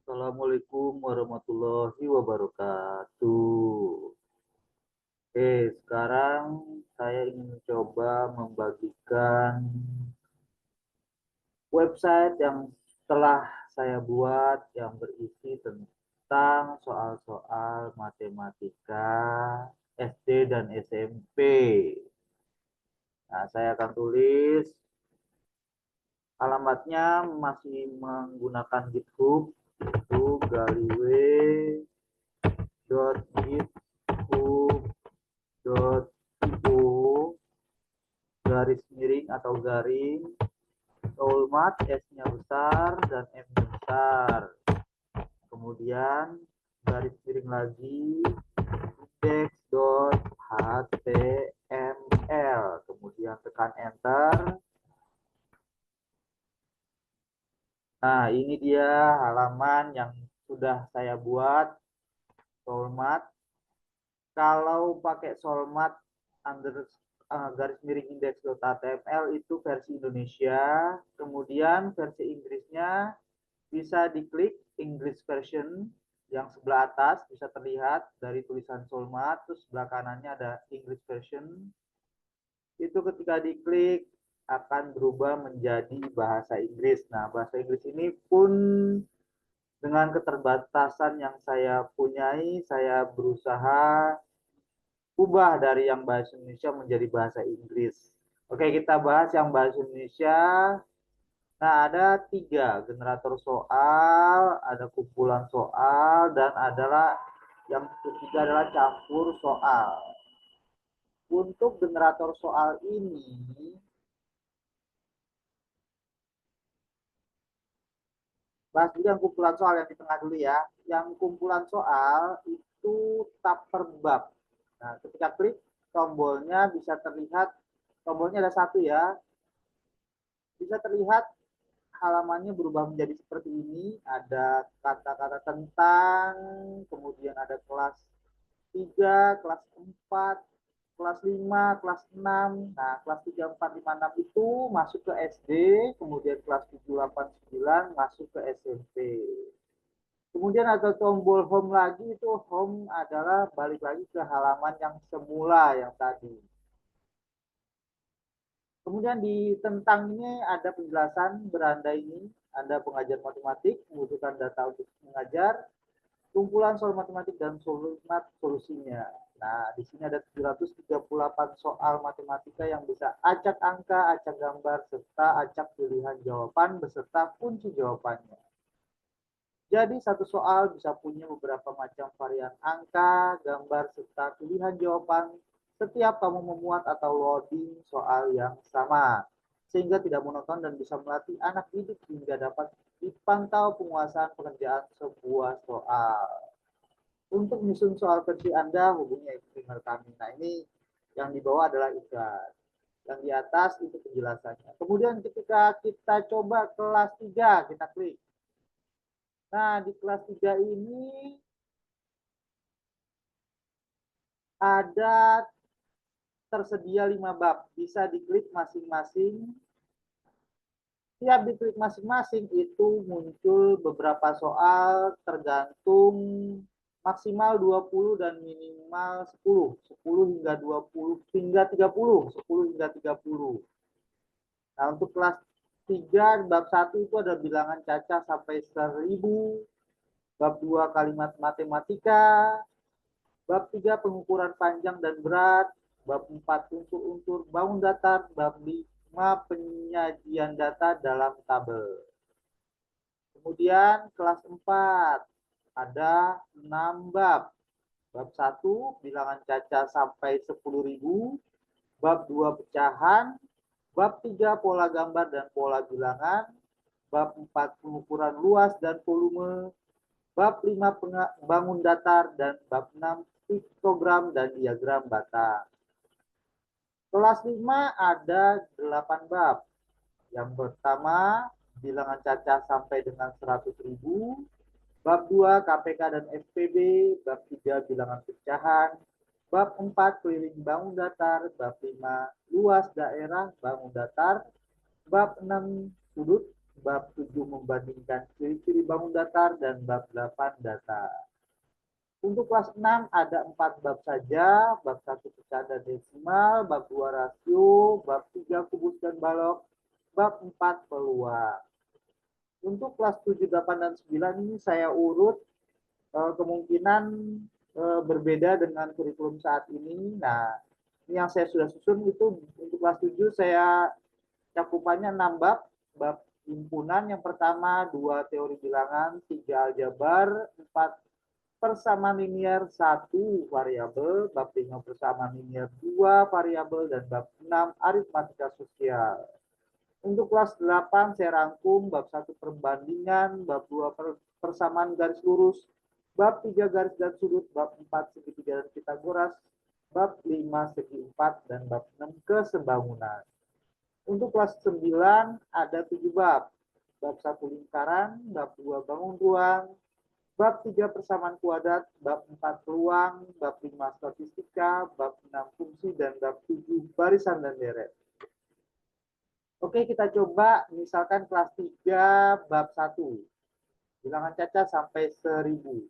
Assalamualaikum warahmatullahi wabarakatuh. Sekarang saya ingin mencoba membagikan website yang telah saya buat yang berisi tentang soal-soal matematika SD dan SMP. Nah, saya akan tulis alamatnya masih menggunakan GitHub itu galiwe.github.io garis miring atau garing Soulmat S-nya besar dan M-nya besar. Kemudian garis miring lagi index.html. Kemudian tekan enter. Nah, ini dia halaman yang sudah saya buat Soulmat. Kalau pakai Soulmat under garis miring index.html itu versi Indonesia. Kemudian versi Inggrisnya bisa diklik English version yang sebelah atas bisa terlihat dari tulisan Soulmat, terus sebelah kanannya ada English version. Itu ketika diklik akan berubah menjadi bahasa Inggris. Nah, bahasa Inggris ini pun dengan keterbatasan yang saya punyai, saya berusaha ubah dari yang bahasa Indonesia menjadi bahasa Inggris. Oke, kita bahas yang bahasa Indonesia. Nah, ada 3 generator soal, ada kumpulan soal, dan adalah yang ketiga adalah campur soal. Untuk generator soal ini, bahas dulu yang kumpulan soal yang di tengah dulu ya. Yang kumpulan soal itu tab per bab. Nah, ketika klik tombolnya bisa terlihat, tombolnya ada 1 ya, bisa terlihat halamannya berubah menjadi seperti ini. Ada kata-kata tentang, kemudian ada kelas 3, kelas 4, kelas 5, kelas 6. Nah, kelas 3, 4, 5, 6 itu masuk ke SD, kemudian kelas 7, 8, 9 masuk ke SMP. Kemudian ada tombol home lagi, itu home adalah balik lagi ke halaman yang semula yang tadi. Kemudian di tentang ini ada penjelasan beranda ini, Anda pengajar matematik, membutuhkan data untuk mengajar, kumpulan soal matematik dan solusinya. Nah, di sini ada 738 soal matematika yang bisa acak angka, acak gambar, serta acak pilihan jawaban beserta kunci jawabannya. Jadi satu soal bisa punya beberapa macam varian angka, gambar, serta pilihan jawaban setiap kamu memuat atau loading soal yang sama. Sehingga tidak monoton dan bisa melatih anak didik hingga dapat dipantau penguasaan pengerjaan sebuah soal. Untuk menyusun soal versi Anda, hubungi email kami. Nah, ini yang di bawah adalah iklan. Yang di atas itu penjelasannya. Kemudian ketika kita coba kelas 3, kita klik. Nah, di kelas 3 ini ada tersedia 5 bab. Bisa diklik masing-masing. Tiap diklik masing-masing itu muncul beberapa soal tergantung maksimal 20 dan minimal 10. 10 hingga 20 hingga 30. 10 hingga 30. Nah, untuk kelas 3 bab 1 itu ada bilangan cacah sampai 1000. Bab 2 kalimat matematika. Bab 3 pengukuran panjang dan berat. Bab 4 unsur-unsur bangun datar. Bab 5 penyajian data dalam tabel. Kemudian kelas 4 ada 6 bab. Bab 1 bilangan cacah sampai 10.000. Bab 2 pecahan. Bab 3 pola gambar dan pola bilangan. Bab 4 pengukuran luas dan volume. Bab 5 bangun datar dan bab 6 piktogram dan diagram batang. Kelas 5 ada 8 bab. Yang pertama, bilangan cacah sampai dengan 100.000. Bab 2, KPK dan FPB. Bab 3, bilangan pecahan. Bab 4, keliling bangun datar. Bab 5, luas daerah bangun datar. Bab 6, sudut. bab 7 membandingkan ciri-ciri bangun datar, dan bab 8 data. Untuk kelas 6 ada 4 bab saja, bab 1 pecah dan desimal, bab 2 rasio, bab 3 kubus dan balok, bab 4 peluang. Untuk kelas 7, 8, dan 9 ini saya urut kemungkinan berbeda dengan kurikulum saat ini. Nah, ini yang saya sudah susun itu untuk kelas 7 saya cakupannya 6 bab. Bab himpunan yang pertama 2 teori bilangan, 3 aljabar, 4 persamaan linear 1 variabel, bab 5 persamaan linear 2 variabel, dan bab 6 aritmatika sosial. Untuk kelas 8 saya rangkum bab 1 perbandingan, bab 2 persamaan garis lurus, bab 3 garis dan sudut, bab 4 segitiga dan Pitagoras, bab 5 segi 4, dan bab 6 kesebangunan. Untuk kelas 9 ada 7 bab. Bab 1 lingkaran, bab 2 bangun ruang, bab 3 persamaan kuadrat, bab 4 peluang, bab 5 statistika, bab 6 fungsi, dan bab 7 barisan dan deret. Oke, kita coba misalkan kelas 3 bab 1. Bilangan cacat sampai 1000.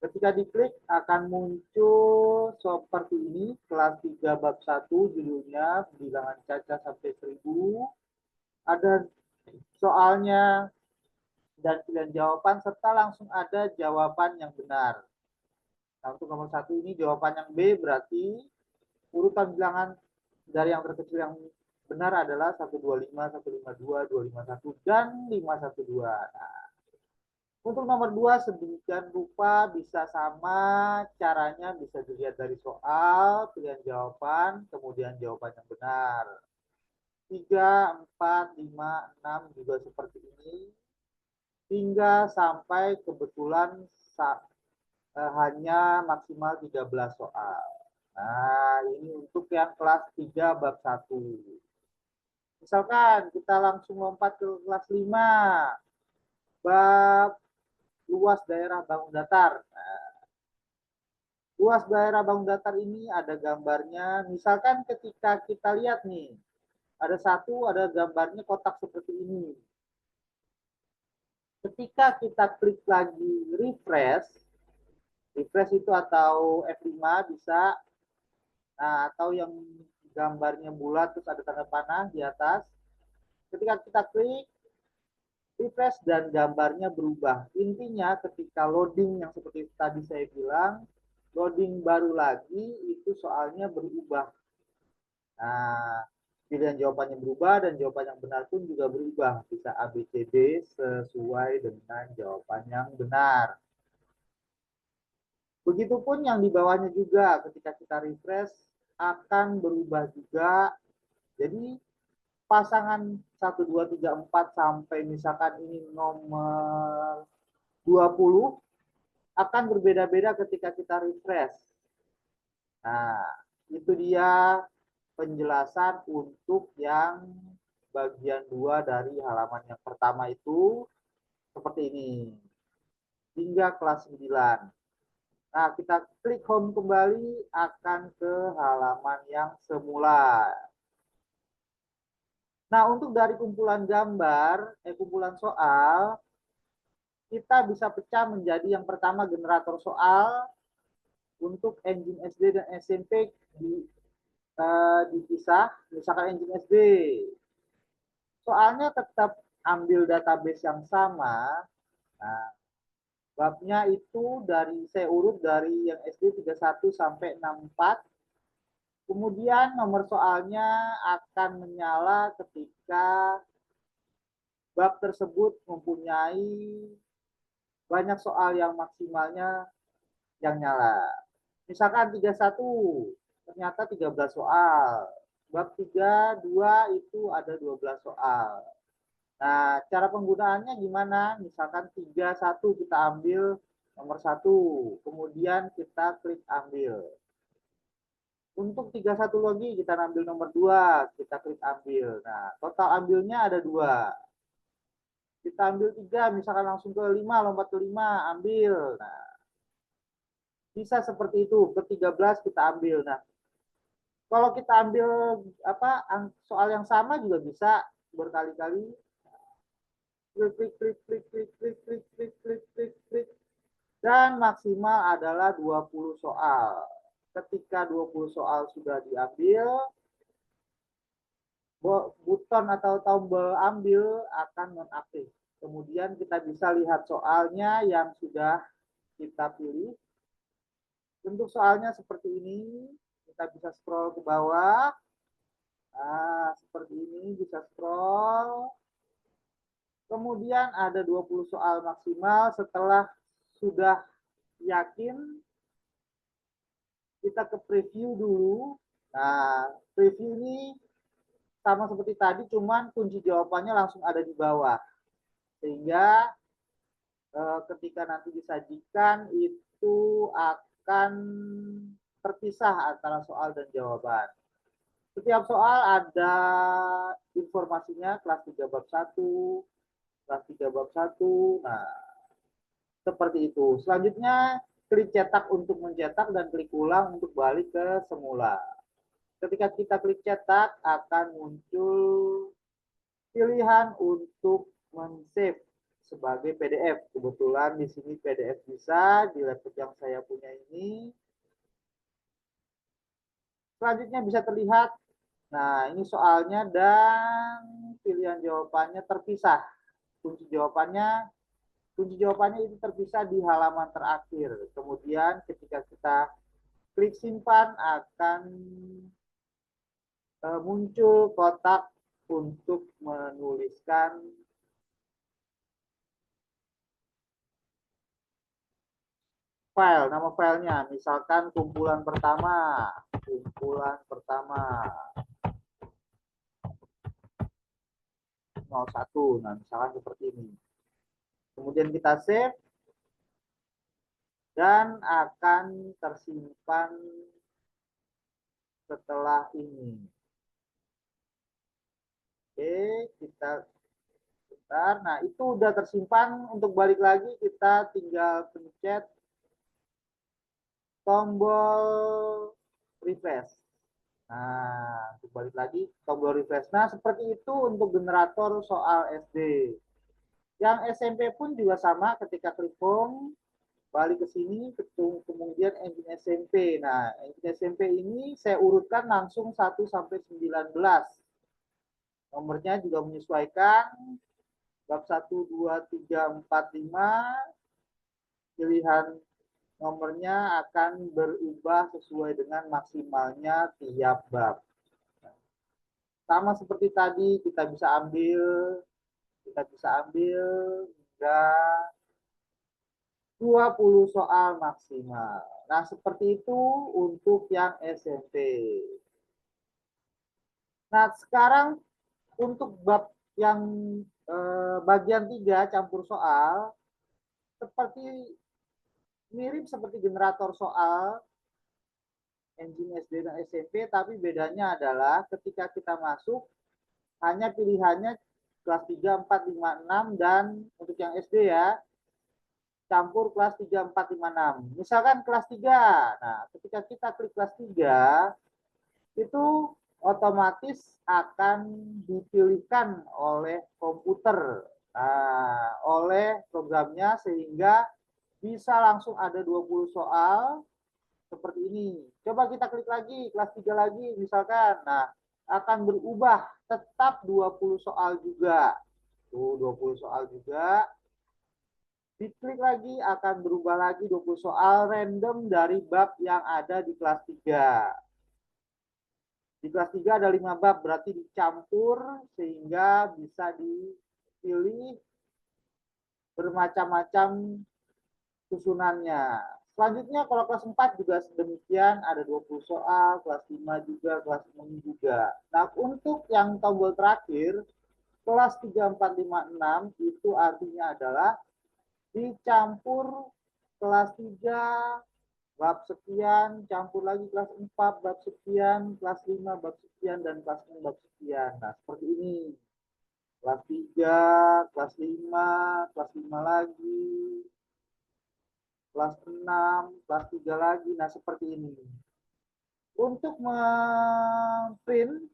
Ketika diklik akan muncul seperti ini, kelas 3 bab 1 judulnya bilangan cacat sampai 1000. Ada soalnya dan pilihan jawaban serta langsung ada jawaban yang benar. Nah, untuk nomor 1 ini jawaban yang B berarti urutan bilangan dari yang terkecil yang benar adalah 125, 152, 251, dan 512. Nah, untuk nomor 2 sedemikian rupa bisa sama caranya, bisa dilihat dari soal, pilihan jawaban, kemudian jawaban yang benar. 3, 4, 5, 6 juga seperti ini. Hingga sampai kebetulan hanya maksimal 13 soal. Nah, ini untuk yang kelas 3 bab 1. Misalkan kita langsung lompat ke kelas 5. Bab luas daerah bangun datar. Nah, luas daerah bangun datar ini ada gambarnya. Misalkan ketika kita lihat nih, ada gambarnya kotak seperti ini. Ketika kita klik lagi refresh, refresh itu atau F5 bisa, nah, atau yang gambarnya bulat terus ada tanda panah di atas. Ketika kita klik refresh dan gambarnya berubah. Intinya ketika loading yang seperti tadi saya bilang, loading baru lagi itu soalnya berubah. Nah, pilihan jawabannya berubah dan jawaban yang benar pun juga berubah. Bisa A, B, C, D sesuai dengan jawaban yang benar. Begitupun yang di bawahnya juga ketika kita refresh akan berubah juga. Jadi pasangan 1, 2, 3, 4 sampai misalkan ini nomor 20 akan berbeda-beda ketika kita refresh. Nah, itu dia penjelasan untuk yang bagian 2 dari halaman yang pertama itu seperti ini. Hingga kelas 9. Nah, kita klik home kembali akan ke halaman yang semula. Nah, untuk dari kumpulan gambar, kumpulan soal, kita bisa pecah menjadi yang pertama generator soal. Untuk engine SD dan SMP dipisah. Misalkan engine SD, soalnya tetap ambil database yang sama. Nah, babnya itu dari saya urut dari yang SD 31 sampai 64. Kemudian nomor soalnya akan menyala ketika bab tersebut mempunyai banyak soal yang maksimalnya yang nyala. Misalkan 31 ternyata 13 soal. Bab 3, 2 itu ada 12 soal. Nah, cara penggunaannya gimana? Misalkan 31 kita ambil nomor 1, kemudian kita klik ambil. Untuk 31 lagi kita ambil nomor 2, kita klik ambil. Nah, total ambilnya ada 2. Kita ambil 3, misalkan langsung ke 5, lompat ke 5, ambil. Nah, bisa seperti itu. Ke 13 kita ambil. Nah, kalau kita ambil soal yang sama juga bisa berkali-kali. klik, klik, klik, klik, klik, klik, klik, klik, klik, klik, klik. Dan maksimal adalah 20 soal. Ketika 20 soal sudah diambil, button atau tombol ambil akan nonaktif. Kemudian kita bisa lihat soalnya yang sudah kita pilih. Bentuk soalnya seperti ini. Kita bisa scroll ke bawah. Nah, seperti ini bisa scroll. Kemudian ada 20 soal maksimal. Setelah sudah yakin, kita ke preview dulu. Nah, preview ini sama seperti tadi, cuman kunci jawabannya langsung ada di bawah. Sehingga ketika nanti disajikan itu akan terpisah antara soal dan jawaban. Setiap soal ada informasinya, kelas 3 bab 1, kelas 3 bab 1. Nah, seperti itu. Selanjutnya, klik cetak untuk mencetak dan klik ulang untuk balik ke semula. Ketika kita klik cetak, akan muncul pilihan untuk men-save sebagai PDF. Kebetulan di sini PDF bisa di laptop yang saya punya ini. Selanjutnya bisa terlihat, nah ini soalnya dan pilihan jawabannya terpisah. Kunci jawabannya itu terpisah di halaman terakhir. Kemudian ketika kita klik simpan akan muncul kotak untuk menuliskan file, nama filenya, misalkan kumpulan pertama 01. Nah, misalkan seperti ini. Kemudian kita save dan akan tersimpan setelah ini. Oke, kita bentar. Nah, itu udah tersimpan. Untuk balik lagi kita tinggal pencet tombol refresh. Nah, untuk balik lagi tombol refresh. Nah, seperti itu untuk generator soal SD. Yang SMP pun juga sama, ketika klik home, balik ke sini, kemudian engine SMP. Nah, engine SMP ini saya urutkan langsung 1 sampai 19. Nomornya juga menyesuaikan. Bab 1, 2, 3, 4, 5. Pilihan nomornya akan berubah sesuai dengan maksimalnya tiap bab. Sama seperti tadi, kita bisa ambil hingga 20 soal maksimal. Nah, seperti itu untuk yang SMP. Nah, sekarang untuk bab yang bagian 3 campur soal, seperti mirip seperti generator soal engine SD dan SMP, tapi bedanya adalah ketika kita masuk hanya pilihannya kelas 3, 4, 5, 6, dan untuk yang SD ya, campur kelas 3, 4, 5, 6. Misalkan kelas 3, nah ketika kita klik kelas 3, itu otomatis akan dipilihkan oleh komputer, oleh programnya, sehingga bisa langsung ada 20 soal seperti ini. Coba kita klik lagi, kelas 3 lagi misalkan. Nah, akan berubah tetap 20 soal juga. Tuh, 20 soal juga. Diklik lagi akan berubah lagi 20 soal random dari bab yang ada di kelas 3. Di kelas 3 ada 5 bab, berarti dicampur sehingga bisa dipilih bermacam-macam susunannya. Selanjutnya kalau kelas 4 juga demikian, ada 20 soal, kelas 5 juga, kelas 6 juga. Nah, untuk yang tombol terakhir, kelas 3, 4, 5, 6 itu artinya adalah dicampur kelas 3 bab sekian, campur lagi kelas 4 bab sekian, kelas 5 bab sekian, dan kelas 6 bab sekian. Nah, seperti ini. Kelas 3, kelas 5, kelas 5 lagi, kelas 6, kelas 3 lagi. Nah, seperti ini. Untuk memprint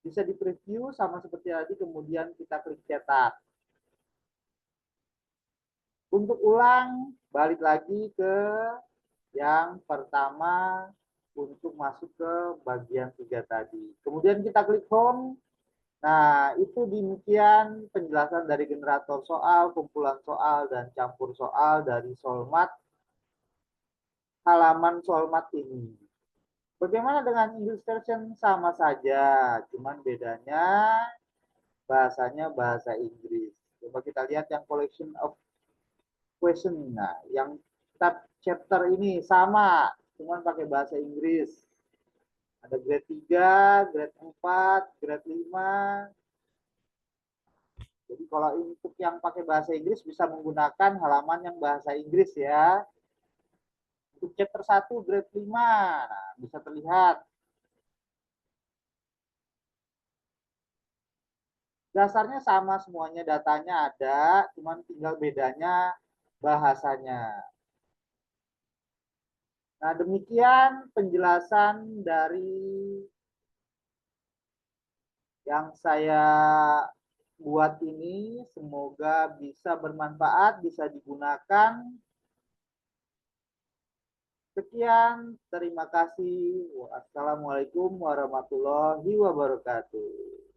bisa di preview sama seperti tadi, kemudian kita klik cetak. Untuk ulang, balik lagi ke yang pertama untuk masuk ke bagian 3 tadi. Kemudian kita klik home. Nah, itu demikian penjelasan dari generator soal, kumpulan soal, dan campur soal dari Solmat, halaman Solmat ini. Bagaimana dengan English version? Sama saja, cuman bedanya bahasanya bahasa Inggris. Coba kita lihat yang collection of question. Nah, yang chapter ini sama, cuman pakai bahasa Inggris. Ada grade 3, grade 4, grade 5. Jadi kalau untuk yang pakai bahasa Inggris bisa menggunakan halaman yang bahasa Inggris ya. Untuk chapter 1 grade 5, nah, bisa terlihat. Dasarnya sama semuanya, datanya ada, cuman tinggal bedanya bahasanya. Nah, demikian penjelasan dari yang saya buat ini. Semoga bisa bermanfaat, bisa digunakan. Sekian, terima kasih. Wassalamualaikum warahmatullahi wabarakatuh.